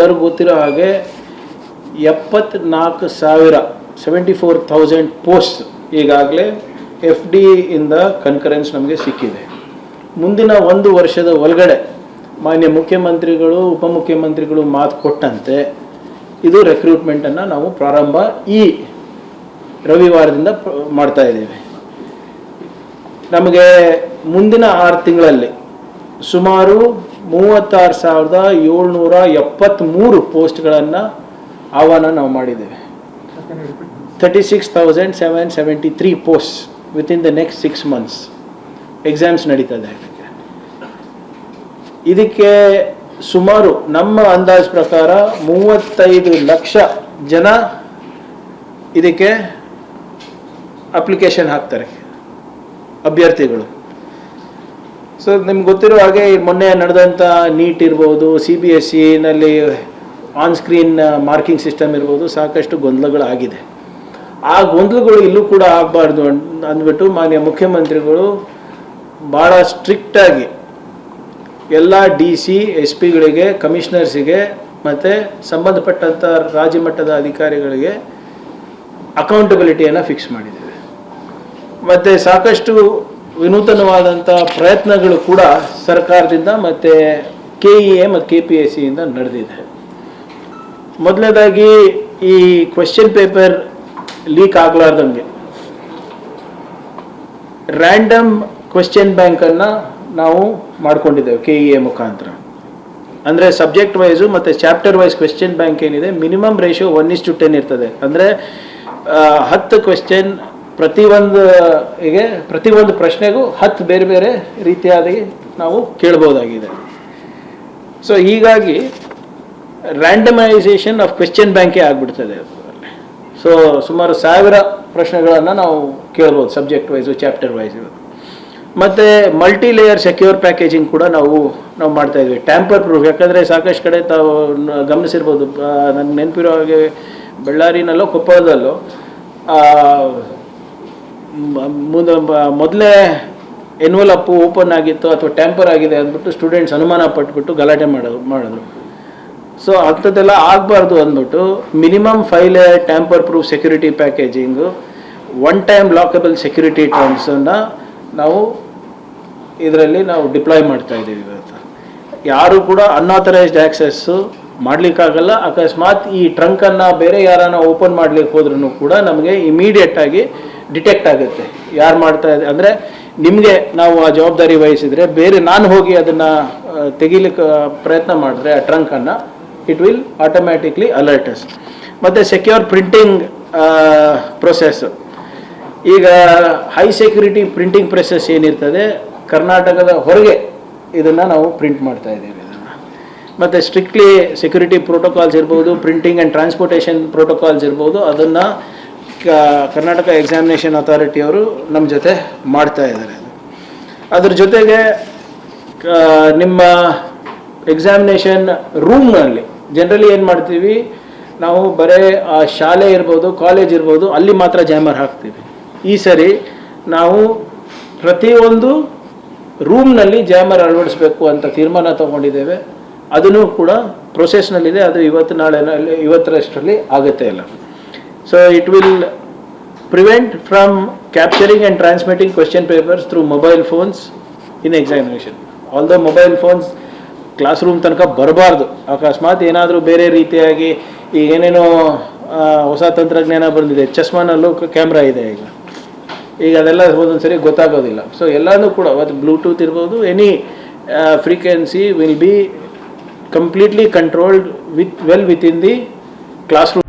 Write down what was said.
ಎಲ್ಲರಿಗೂ ಗೊತ್ತಿರೋ ಹಾಗೆ 74,000 ಪೋಸ್ಟ್ ಈಗಾಗಲೇ FD ಇಂದ ಕನ್ಕರೆನ್ಸ್ ನಮಗೆ ಸಿಕ್ಕಿದೆ. ಮುಂದಿನ 1 ವರ್ಷದ ಒಳಗಡೆ ಮಾನ್ಯ ಮುಖ್ಯಮಂತ್ರಿಗಳು ಉಪಮುಖ್ಯಮಂತ್ರಿಗಳು ಮಾತು ಕೊಟ್ಟಂತೆ ಇದು ರೆಕ್ರೂಟ್ಮೆಂಟನ್ನು ನಾವು ಪ್ರಾರಂಭ ಈ ರವಿವಾರದಿಂದ ಮಾಡ್ತಾ ಇದ್ದೇವೆ. ನಮಗೆ ಮುಂದಿನ 6 ತಿಂಗಳಲ್ಲಿ ಸುಮಾರು 36,773 ಪೋಸ್ಟ್ಗಳನ್ನು ಆಹ್ವಾನ ನಾವು ಮಾಡಿದ್ದೇವೆ. 36,773 post within the next 6 months exams ನಡೀತದೆ. ಇದಕ್ಕೆ ಸುಮಾರು ನಮ್ಮ ಅಂದಾಜು ಪ್ರಕಾರ 35 ಲಕ್ಷ ಜನ ಇದಕ್ಕೆ ಅಪ್ಲಿಕೇಶನ್ ಹಾಕ್ತಾರೆ, ಅಭ್ಯರ್ಥಿಗಳು. ಸೊ ನಿಮ್ಗೆ ಗೊತ್ತಿರೋ ಹಾಗೆ ಮೊನ್ನೆ ನಡೆದಂಥ ನೀಟ್ ಇರ್ಬೋದು, CBSEನಲ್ಲಿ ಆನ್ ಸ್ಕ್ರೀನ್ ಮಾರ್ಕಿಂಗ್ ಸಿಸ್ಟಮ್ ಇರ್ಬೋದು, ಸಾಕಷ್ಟು ಗೊಂದಲಗಳಾಗಿದೆ. ಆ ಗೊಂದಲಗಳು ಇಲ್ಲೂ ಕೂಡ ಆಗಬಾರ್ದು ಅಂದ್ಬಿಟ್ಟು ಮಾನ್ಯ ಮುಖ್ಯಮಂತ್ರಿಗಳು ಭಾಳ ಸ್ಟ್ರಿಕ್ಟಾಗಿ ಎಲ್ಲ DC SP ಗಳಿಗೆ, ಕಮಿಷನರ್ಸಿಗೆ ಮತ್ತು ಸಂಬಂಧಪಟ್ಟಂಥ ರಾಜ್ಯ ಮಟ್ಟದ ಅಧಿಕಾರಿಗಳಿಗೆ ಅಕೌಂಟಬಿಲಿಟಿಯನ್ನು ಫಿಕ್ಸ್ ಮಾಡಿದ್ದೇವೆ. ಮತ್ತು ಸಾಕಷ್ಟು ವಿನೂತನವಾದಂಥ ಪ್ರಯತ್ನಗಳು ಕೂಡ ಸರ್ಕಾರದಿಂದ ಮತ್ತು KEA ಮತ್ತು KPSC ಇಂದ ನಡೆದಿದೆ. ಮೊದಲನೇದಾಗಿ ಈ ಕ್ವೆಶ್ಚನ್ ಪೇಪರ್ ಲೀಕ್ ಆಗಲಾರ್ದಂಗೆ ರ್ಯಾಂಡಮ್ ಕ್ವೆಶ್ಚನ್ ಬ್ಯಾಂಕನ್ನು ನಾವು ಮಾಡ್ಕೊಂಡಿದ್ದೇವೆ KEA ಮುಖಾಂತರ. ಅಂದರೆ ಸಬ್ಜೆಕ್ಟ್ ವೈಸು ಮತ್ತು ಚಾಪ್ಟರ್ ವೈಸ್ ಕ್ವೆಶ್ಚನ್ ಬ್ಯಾಂಕ್ ಏನಿದೆ, ಮಿನಿಮಮ್ ರೇಷಿಯೋ 1:10 ಇರ್ತದೆ. ಅಂದರೆ 10 ಕ್ವೆಶ್ಚನ್ ಪ್ರತಿಯೊಂದು ಪ್ರಶ್ನೆಗೂ 10 ಬೇರೆ ಬೇರೆ ರೀತಿಯಾಗಿ ನಾವು ಕೇಳ್ಬೋದಾಗಿದೆ. ಸೊ ಹೀಗಾಗಿ ರ್ಯಾಂಡಮೈಸೇಷನ್ ಆಫ್ ಕ್ವೆಶ್ಚನ್ ಬ್ಯಾಂಕೇ ಆಗಿಬಿಡ್ತದೆ. ಸೊ ಸುಮಾರು 1000 ಪ್ರಶ್ನೆಗಳನ್ನು ನಾವು ಕೇಳ್ಬೋದು, ಸಬ್ಜೆಕ್ಟ್ ವೈಸು ಚಾಪ್ಟರ್ ವೈಸು. ಮತ್ತು ಮಲ್ಟಿ ಲೇಯರ್ ಸೆಕ್ಯೂರ್ ಪ್ಯಾಕೇಜಿಂಗ್ ಕೂಡ ನಾವು ಮಾಡ್ತಾ ಇದ್ವಿ. ಟ್ಯಾಂಪರ್ ಪ್ರೂಫ್, ಯಾಕಂದರೆ ಸಾಕಷ್ಟು ಕಡೆ ತಾವು ಗಮನಿಸಿರ್ಬೋದು, ನನಗೆ ನೆನಪಿರೋ ಹಾಗೆ ಬಳ್ಳಾರಿನಲ್ಲೋ ಕೊಪ್ಪಳದಲ್ಲೋ ಮೊದಲೇ ಎನ್ವಲಪ್ಪು ಓಪನ್ ಆಗಿತ್ತು ಅಥವಾ ಟ್ಯಾಂಪರ್ ಆಗಿದೆ ಅಂದ್ಬಿಟ್ಟು ಸ್ಟೂಡೆಂಟ್ಸ್ ಅನುಮಾನ ಪಟ್ಬಿಟ್ಟು ಗಲಾಟೆ ಮಾಡಿದ್ರು. ಸೊ ಅಂಥದ್ದೆಲ್ಲ ಆಗಬಾರ್ದು ಅಂದ್ಬಿಟ್ಟು minimum 5 layer tamper proof security packaging, 1 time lockable security ಟರ್ಮ್ಸನ್ನು ನಾವು ಇದರಲ್ಲಿ ಡಿಪ್ಲಾಯ್ ಮಾಡ್ತಾ ಇದ್ದೀವಿ. ಇವತ್ತು ಯಾರು ಕೂಡ ಅನ್ಆಥರೈಸ್ಡ್ ಆ್ಯಕ್ಸೆಸ್ಸು ಮಾಡಲಿಕ್ಕಾಗಲ್ಲ. ಅಕಸ್ಮಾತ್ ಈ ಟ್ರಂಕನ್ನು ಬೇರೆ ಯಾರನ್ನ ಓಪನ್ ಮಾಡ್ಲಿಕ್ಕೆ ಹೋದ್ರೂ ಕೂಡ ನಮಗೆ ಇಮಿಡಿಯೇಟಾಗಿ ಡಿಟೆಕ್ಟ್ ಆಗುತ್ತೆ ಯಾರು ಮಾಡ್ತಾ ಇದೆ. ಅಂದರೆ ನಿಮಗೆ ನಾವು ಆ ಜವಾಬ್ದಾರಿ ವಹಿಸಿದರೆ, ಬೇರೆ ನಾನು ಹೋಗಿ ಅದನ್ನು ತೆಗಿಲಿಕ್ಕೆ ಪ್ರಯತ್ನ ಮಾಡಿದ್ರೆ ಆ ಟ್ರಂಕನ್ನು, it will automatically alert us. ಮತ್ತು ಸೆಕ್ಯೂರ್ ಪ್ರಿಂಟಿಂಗ್ ಪ್ರೊಸೆಸ್, ಈಗ ಹೈ ಸೆಕ್ಯೂರಿಟಿ ಪ್ರಿಂಟಿಂಗ್ ಪ್ರೆಸಸ್ ಏನಿರ್ತದೆ ಕರ್ನಾಟಕದ ಹೊರಗೆ ಇದನ್ನು ನಾವು ಪ್ರಿಂಟ್ ಮಾಡ್ತಾ ಇದ್ದೀವಿ. ಮತ್ತು ಸ್ಟ್ರಿಕ್ಟ್ಲಿ ಸೆಕ್ಯೂರಿಟಿ ಪ್ರೋಟೋಕಾಲ್ಸ್ ಇರ್ಬೋದು, ಪ್ರಿಂಟಿಂಗ್ ಆ್ಯಂಡ್ ಟ್ರಾನ್ಸ್ಪೋರ್ಟೇಷನ್ ಪ್ರೋಟೋಕಾಲ್ಸ್ ಇರ್ಬೋದು, ಅದನ್ನು ಕರ್ನಾಟಕ ಎಕ್ಸಾಮಿನೇಷನ್ ಅಥಾರಿಟಿಯವರು ನಮ್ಮ ಜೊತೆ ಮಾಡ್ತಾ ಇದ್ದಾರೆ. ಅದ್ರ ಜೊತೆಗೆ ನಿಮ್ಮ ಎಕ್ಸಾಮಿನೇಷನ್ ರೂಮ್ನಲ್ಲಿ ಜನರಲಿ ಏನು ಮಾಡ್ತೀವಿ ನಾವು, ಬರೀ ಆ ಶಾಲೆ ಇರ್ಬೋದು, ಕಾಲೇಜ್ ಇರ್ಬೋದು, ಅಲ್ಲಿ ಮಾತ್ರ ಜಾಮರ್ ಹಾಕ್ತೀವಿ. ಈ ಸರಿ ನಾವು ಪ್ರತಿಯೊಂದು ರೂಮ್ನಲ್ಲಿ ಜಾಮರ್ ಅಳವಡಿಸಬೇಕು ಅಂತ ತೀರ್ಮಾನ ತಗೊಂಡಿದ್ದೇವೆ. ಅದನ್ನು ಕೂಡ ಪ್ರೊಸೆಸ್ನಲ್ಲಿದೆ. ಅದು ಇವತ್ತರಷ್ಟರಲ್ಲಿ ಆಗುತ್ತೆ ಇಲ್ಲ. So it will prevent from capturing and transmitting question papers through mobile phones in examination. Although mobile phones class room ತನಕ ಬರಬಾರ್ದು. ಅಕಸ್ಮಾತ್ ಏನಾದರೂ ಬೇರೆ ರೀತಿಯಾಗಿ ಈಗ ಏನೇನೋ ಹೊಸ ತಂತ್ರಜ್ಞಾನ ಬಂದಿದೆ, ಚಸ್ಮಾನಲ್ಲೂ ಕ್ಯಾಮ್ರಾ ಇದೆ ಈಗ ಅದೆಲ್ಲ ಒಂದೊಂದು ಸರಿ ಗೊತ್ತಾಗೋದಿಲ್ಲ. ಸೊ ಎಲ್ಲನೂ ಕೂಡ ಅದು ಬ್ಲೂಟೂತ್ ಇರ್ಬೋದು, any frequency will be completely controlled within the classroom.